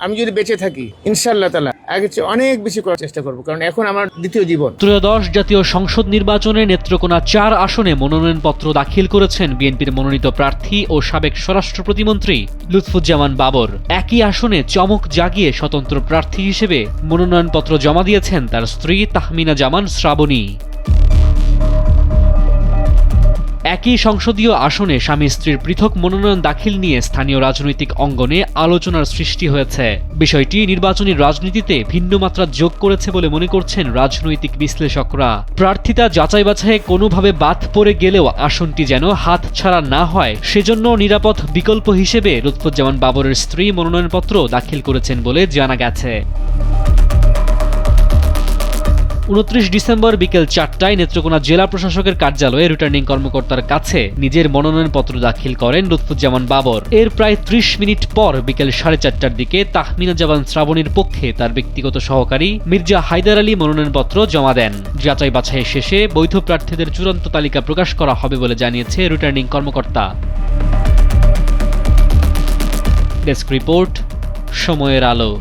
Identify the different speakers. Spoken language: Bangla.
Speaker 1: আমি যদি বেঁচে থাকি ইনশাআল্লাহ তাআলা আগে চেয়ে অনেক বেশি করার চেষ্টা করব, কারণ এখন আমার দ্বিতীয় জীবন।
Speaker 2: ত্রয়োদশ জাতীয় সংসদ নির্বাচনে নেত্রকোনা 4 আসনে মনোনয়নপত্র দাখিল করেছেন বিএনপির মনোনীত প্রার্থী ও সাবেক স্বরাষ্ট্র প্রতিমন্ত্রী লুৎফুজ্জামান বাবর। একই আসনে চমক জাগিয়ে স্বতন্ত্র প্রার্থী হিসেবে মনোনয়নপত্র জমা দিয়েছেন তার স্ত্রী তাহমিনা জামান শ্রাবণী। একই সংসদীয় আসনে স্বামী স্ত্রীর পৃথক মনোনয়ন দাখিল নিয়ে স্থানীয় রাজনৈতিক অঙ্গনে আলোচনার সৃষ্টি হয়েছে। বিষয়টি নির্বাচনী রাজনীতিতে ভিন্ন মাত্রা যোগ করেছে বলে মনে করছেন রাজনৈতিক বিশ্লেষকরা। প্রার্থিতা যাচাই বাছাইয়ে কোনোভাবে বাদ পড়ে গেলেও আসনটি যেন হাত ছাড়া না হয়, সেজন্য নিরাপদ বিকল্প হিসেবে লুৎফুজ্জামান বাবরের স্ত্রী মনোনয়নপত্র দাখিল করেছেন বলে জানা গেছে। 29 ডিসেম্বর বিকেল 4টায় নেত্রকোনা জেলা প্রশাসকের কার্যালয়ে রিটার্নিং কর্মকর্তার কাছে নিজের মনোনয়নপত্র দাখিল করেন লুৎফুজ্জামান বাবর। এর প্রায় 30 মিনিট পর বিকেল 4:30টার দিকে তাহমিনা জামান শ্রাবণীর পক্ষে তার ব্যক্তিগত সহকারী মির্জা হায়দার আলী মনোনয়নপত্র জমা দেন। যাচাই বাছাই শেষে বৈধ প্রার্থীদের চূড়ান্ত তালিকা প্রকাশ করা হবে বলে জানিয়েছে রিটার্নিং কর্মকর্তা। ডেস্ক রিপোর্ট, সময়ের আলো।